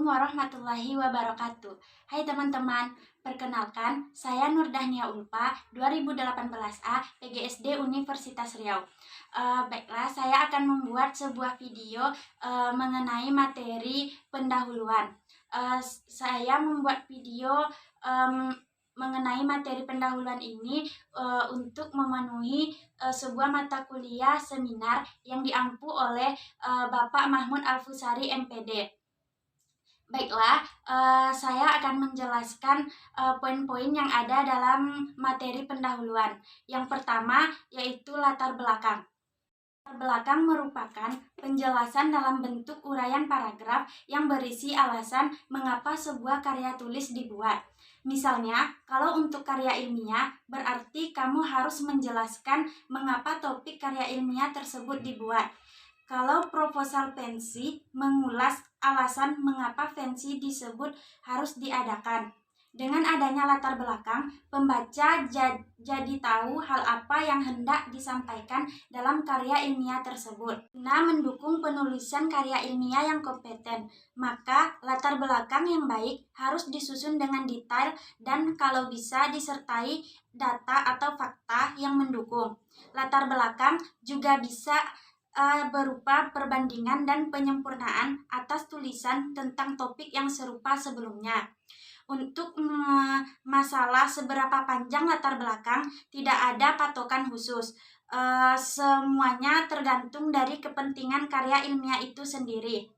Assalamualaikum warahmatullahi wabarakatuh. Hai teman-teman, perkenalkan saya Nurdahnia Ulfa 2018A PGSD Universitas Riau. Baiklah, saya akan membuat sebuah video mengenai materi pendahuluan. Saya membuat video mengenai materi pendahuluan ini untuk memenuhi sebuah mata kuliah seminar yang diampu oleh Bapak Mahmud Alfusari MPD. Baiklah, saya akan menjelaskan poin-poin yang ada dalam materi pendahuluan. Yang pertama yaitu latar belakang. Latar belakang merupakan penjelasan dalam bentuk uraian paragraf yang berisi alasan mengapa sebuah karya tulis dibuat. Misalnya, kalau untuk karya ilmiah, berarti kamu harus menjelaskan mengapa topik karya ilmiah tersebut dibuat. Kalau proposal pensi, mengulas alasan mengapa pensi disebut harus diadakan. Dengan adanya latar belakang, pembaca jadi tahu hal apa yang hendak disampaikan dalam karya ilmiah tersebut. Nah, mendukung penulisan karya ilmiah yang kompeten, maka latar belakang yang baik harus disusun dengan detail dan kalau bisa disertai data atau fakta yang mendukung. Latar belakang juga bisa berupa perbandingan dan penyempurnaan atas tulisan tentang topik yang serupa sebelumnya. Untuk masalah seberapa panjang latar belakang, tidak ada patokan khusus. Semuanya tergantung dari kepentingan karya ilmiah itu sendiri.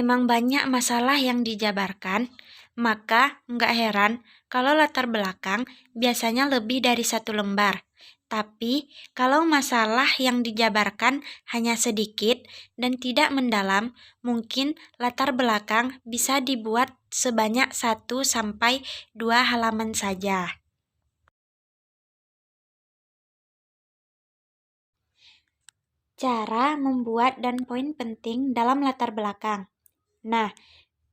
Memang banyak masalah yang dijabarkan, maka nggak heran kalau latar belakang biasanya lebih dari satu lembar. Tapi, kalau masalah yang dijabarkan hanya sedikit dan tidak mendalam, mungkin latar belakang bisa dibuat sebanyak 1-2 halaman saja. Cara membuat dan poin penting dalam latar belakang. Nah,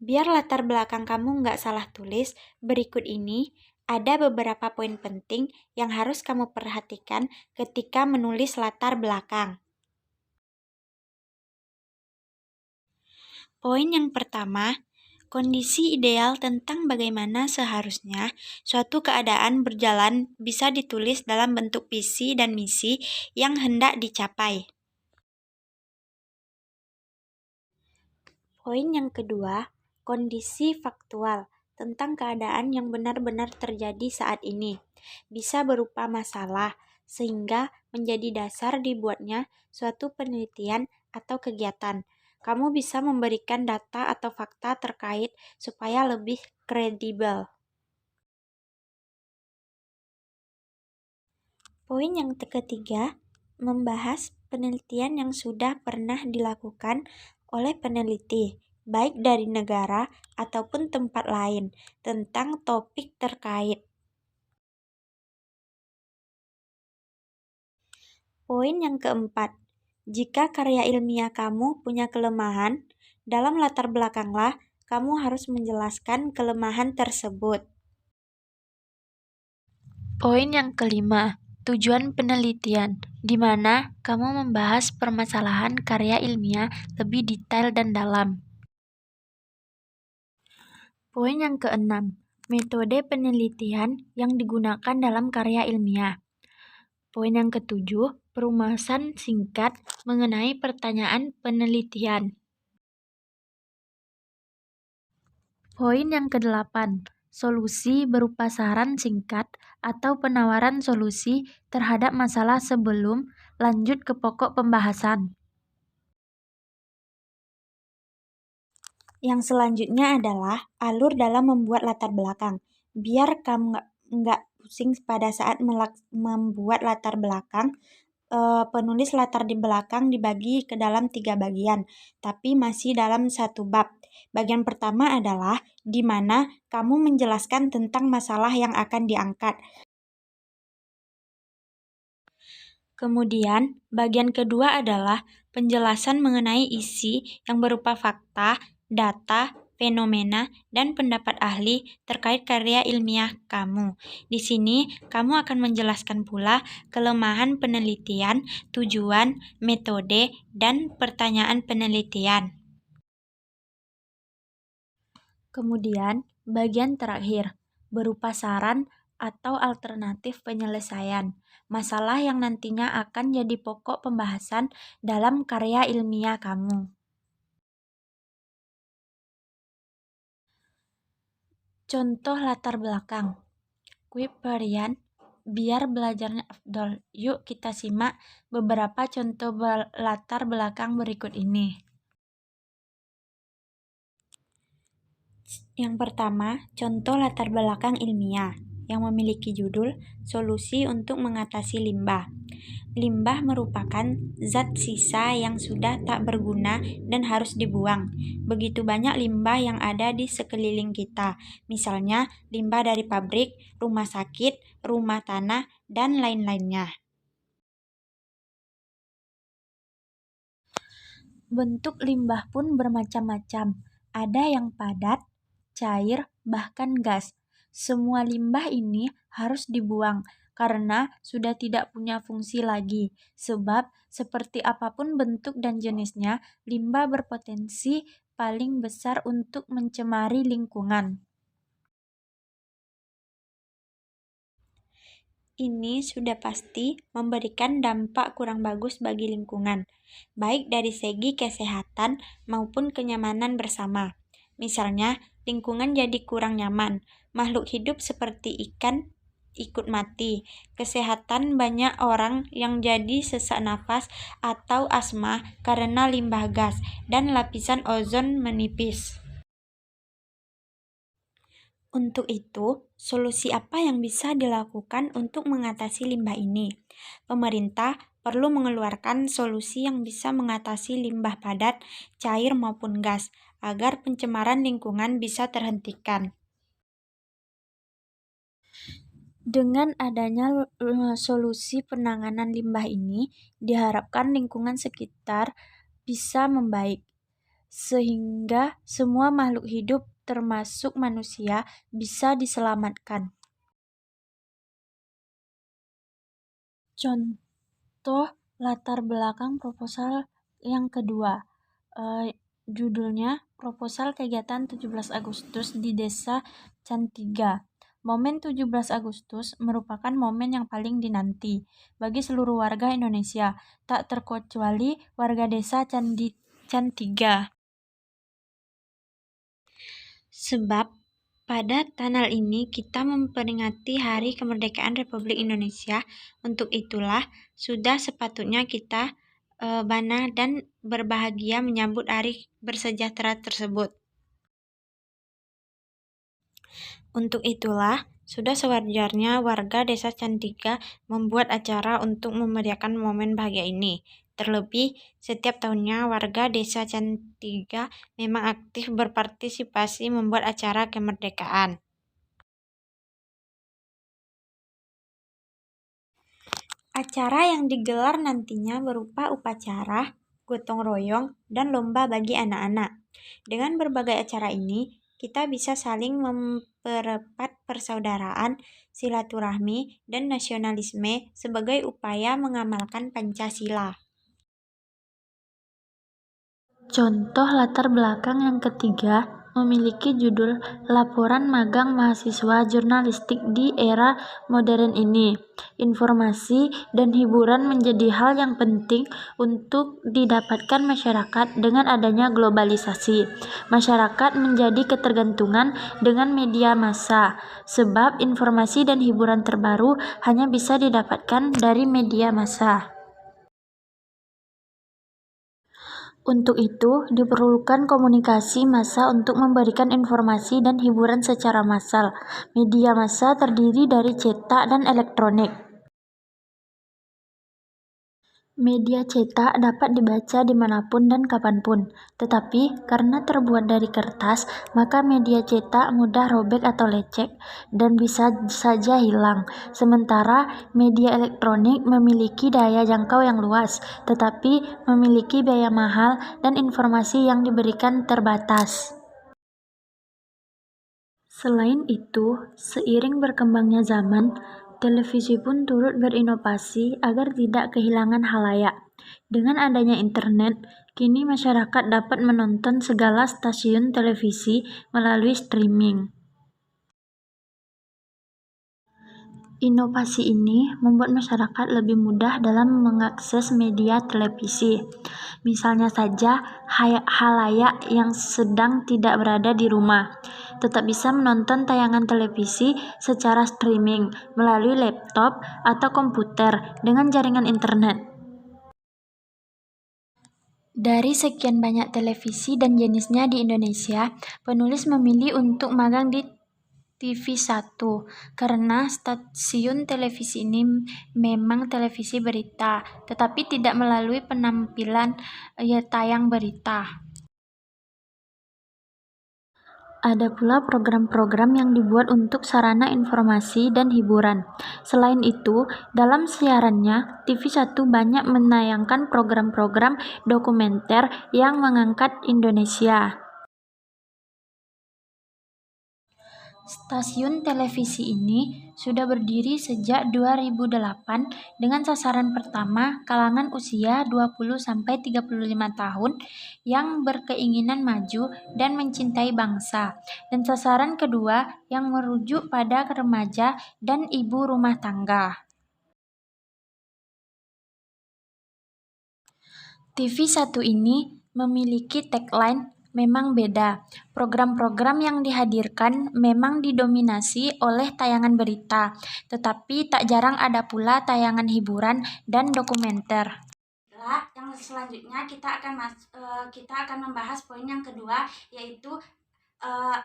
biar latar belakang kamu nggak salah tulis, berikut ini ada beberapa poin penting yang harus kamu perhatikan ketika menulis latar belakang. Poin yang pertama, kondisi ideal tentang bagaimana seharusnya suatu keadaan berjalan bisa ditulis dalam bentuk visi dan misi yang hendak dicapai. Poin yang kedua, kondisi faktual tentang keadaan yang benar-benar terjadi saat ini. Bisa berupa masalah, sehingga menjadi dasar dibuatnya suatu penelitian atau kegiatan. Kamu bisa memberikan data atau fakta terkait supaya lebih kredibel. Poin yang ketiga, membahas penelitian yang sudah pernah dilakukan oleh peneliti, baik dari negara ataupun tempat lain, tentang topik terkait. Poin yang keempat, jika karya ilmiah kamu punya kelemahan, dalam latar belakanglah kamu harus menjelaskan kelemahan tersebut. Poin yang kelima, tujuan penelitian, di mana kamu membahas permasalahan karya ilmiah lebih detail dan dalam. Poin yang keenam, metode penelitian yang digunakan dalam karya ilmiah. Poin yang ketujuh, perumasan singkat mengenai pertanyaan penelitian. Poin yang kedelapan, solusi berupa saran singkat atau penawaran solusi terhadap masalah sebelum lanjut ke pokok pembahasan. Yang selanjutnya adalah alur dalam membuat latar belakang. Biar kamu nggak pusing pada saat membuat latar belakang, penulis latar di belakang dibagi ke dalam 3 bagian, tapi masih dalam satu bab. Bagian pertama adalah di mana kamu menjelaskan tentang masalah yang akan diangkat. Kemudian, bagian kedua adalah penjelasan mengenai isi yang berupa fakta, data, fenomena, dan pendapat ahli terkait karya ilmiah kamu. Di sini, kamu akan menjelaskan pula kelemahan penelitian, tujuan, metode, dan pertanyaan penelitian. Kemudian, bagian terakhir, berupa saran atau alternatif penyelesaian masalah yang nantinya akan jadi pokok pembahasan dalam karya ilmiah kamu. Contoh latar belakang. Kuip harian biar belajarnya afdol. Yuk kita simak beberapa contoh latar belakang berikut ini. Yang pertama, contoh latar belakang ilmiah yang memiliki judul Solusi untuk Mengatasi Limbah. Limbah merupakan zat sisa yang sudah tak berguna dan harus dibuang. Begitu banyak limbah yang ada di sekeliling kita, misalnya limbah dari pabrik, rumah sakit, rumah tanah, dan lain-lainnya. Bentuk limbah pun bermacam-macam. Ada yang padat, cair, bahkan gas. Semua limbah ini harus dibuang karena sudah tidak punya fungsi lagi. Sebab seperti apapun bentuk dan jenisnya, limbah berpotensi paling besar untuk mencemari lingkungan. Ini sudah pasti memberikan dampak kurang bagus bagi lingkungan, baik dari segi kesehatan maupun kenyamanan bersama. Misalnya, lingkungan jadi kurang nyaman, makhluk hidup seperti ikan ikut mati, kesehatan banyak orang yang jadi sesak nafas atau asma karena limbah gas, dan lapisan ozon menipis. Untuk itu, solusi apa yang bisa dilakukan untuk mengatasi limbah ini? Pemerintah perlu mengeluarkan solusi yang bisa mengatasi limbah padat, cair maupun gas, agar pencemaran lingkungan bisa terhentikan. Dengan adanya solusi penanganan limbah ini, diharapkan lingkungan sekitar bisa membaik, sehingga semua makhluk hidup termasuk manusia bisa diselamatkan. Contoh latar belakang proposal yang kedua, judulnya Proposal Kegiatan 17 Agustus di Desa Cantiga. Momen 17 Agustus merupakan momen yang paling dinanti bagi seluruh warga Indonesia, tak terkecuali warga Desa Cantiga. Sebab pada tanggal ini kita memperingati Hari Kemerdekaan Republik Indonesia. Untuk itulah sudah sepatutnya kita bangga dan berbahagia menyambut hari bersejahtera tersebut. Untuk itulah sudah sewajarnya warga Desa Cantiga membuat acara untuk memeriahkan momen bahagia ini. Terlebih, setiap tahunnya warga Desa Cantiga memang aktif berpartisipasi membuat acara kemerdekaan. Acara yang digelar nantinya berupa upacara, gotong royong, dan lomba bagi anak-anak. Dengan berbagai acara ini, kita bisa saling mempererat persaudaraan, silaturahmi, dan nasionalisme sebagai upaya mengamalkan Pancasila. Contoh latar belakang yang ketiga memiliki judul Laporan Magang Mahasiswa Jurnalistik di Era Modern ini. Informasi dan hiburan menjadi hal yang penting untuk didapatkan masyarakat dengan adanya globalisasi. Masyarakat menjadi ketergantungan dengan media massa, sebab informasi dan hiburan terbaru hanya bisa didapatkan dari media massa. Untuk itu, diperlukan komunikasi massa untuk memberikan informasi dan hiburan secara massal. Media massa terdiri dari cetak dan elektronik. Media cetak dapat dibaca dimanapun dan kapanpun, tetapi karena terbuat dari kertas, maka media cetak mudah robek atau lecek dan bisa saja hilang. Sementara media elektronik memiliki daya jangkau yang luas, tetapi memiliki biaya mahal dan informasi yang diberikan terbatas. Selain itu, seiring berkembangnya zaman, televisi pun turut berinovasi agar tidak kehilangan khalayak. Dengan adanya internet, kini masyarakat dapat menonton segala stasiun televisi melalui streaming. Inovasi ini membuat masyarakat lebih mudah dalam mengakses media televisi. Misalnya saja, halayak yang sedang tidak berada di rumah tetap bisa menonton tayangan televisi secara streaming melalui laptop atau komputer dengan jaringan internet. Dari sekian banyak televisi dan jenisnya di Indonesia, penulis memilih untuk magang di TV1 karena stasiun televisi ini memang televisi berita, tetapi tidak melalui penampilan tayang berita. Ada pula program-program yang dibuat untuk sarana informasi dan hiburan. Selain itu, dalam siarannya, TV1 banyak menayangkan program-program dokumenter yang mengangkat Indonesia. Stasiun televisi ini sudah berdiri sejak 2008 dengan sasaran pertama kalangan usia 20-35 tahun yang berkeinginan maju dan mencintai bangsa, dan sasaran kedua yang merujuk pada remaja dan ibu rumah tangga. TV1 ini memiliki tagline memang beda. Program-program yang dihadirkan memang didominasi oleh tayangan berita, tetapi tak jarang ada pula tayangan hiburan dan dokumenter. Yang selanjutnya kita akan membahas poin yang kedua, yaitu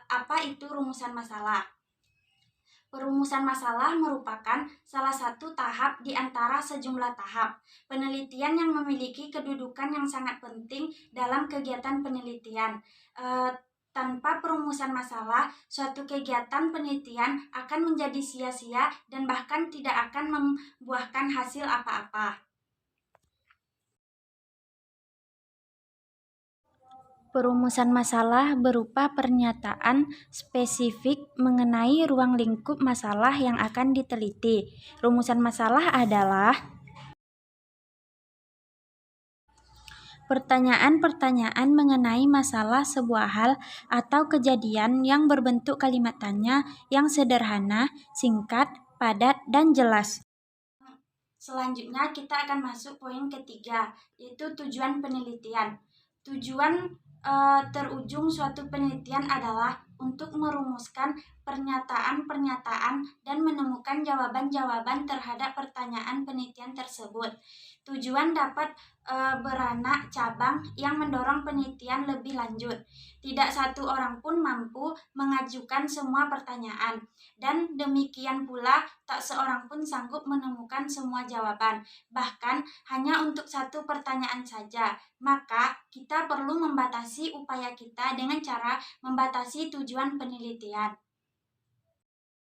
apa itu rumusan masalah. Perumusan masalah merupakan salah satu tahap di antara sejumlah tahap penelitian yang memiliki kedudukan yang sangat penting dalam kegiatan penelitian. Tanpa perumusan masalah, suatu kegiatan penelitian akan menjadi sia-sia dan bahkan tidak akan membuahkan hasil apa-apa. Perumusan masalah berupa pernyataan spesifik mengenai ruang lingkup masalah yang akan diteliti. Rumusan masalah adalah pertanyaan-pertanyaan mengenai masalah sebuah hal atau kejadian yang berbentuk kalimat tanya yang sederhana, singkat, padat, dan jelas. Selanjutnya kita akan masuk poin ketiga, yaitu tujuan penelitian. Tujuan terujung suatu penelitian adalah untuk merumuskan pernyataan-pernyataan dan menemukan jawaban-jawaban terhadap pertanyaan penelitian tersebut. Tujuan dapat beranak cabang yang mendorong penelitian lebih lanjut. Tidak satu orang pun mampu mengajukan semua pertanyaan, dan demikian pula tak seorang pun sanggup menemukan semua jawaban, bahkan hanya untuk satu pertanyaan saja. Maka kita perlu membatasi upaya kita dengan cara membatasi tujuan penelitian.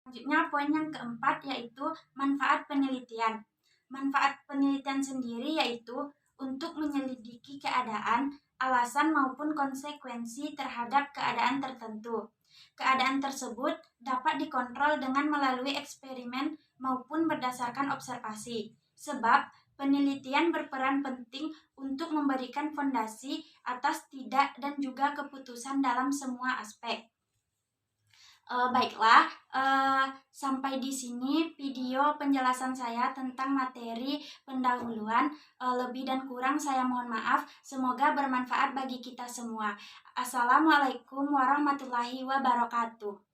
Selanjutnya poin yang keempat, yaitu manfaat penelitian. Manfaat penelitian sendiri yaitu untuk menyelidiki keadaan, alasan maupun konsekuensi terhadap keadaan tertentu. Keadaan tersebut dapat dikontrol dengan melalui eksperimen maupun berdasarkan observasi. Sebab penelitian berperan penting untuk memberikan fondasi atas tidak dan juga keputusan dalam semua aspek. Baiklah, sampai di sini video penjelasan saya tentang materi pendahuluan. Lebih dan kurang saya mohon maaf. Semoga bermanfaat bagi kita semua. Assalamualaikum warahmatullahi wabarakatuh.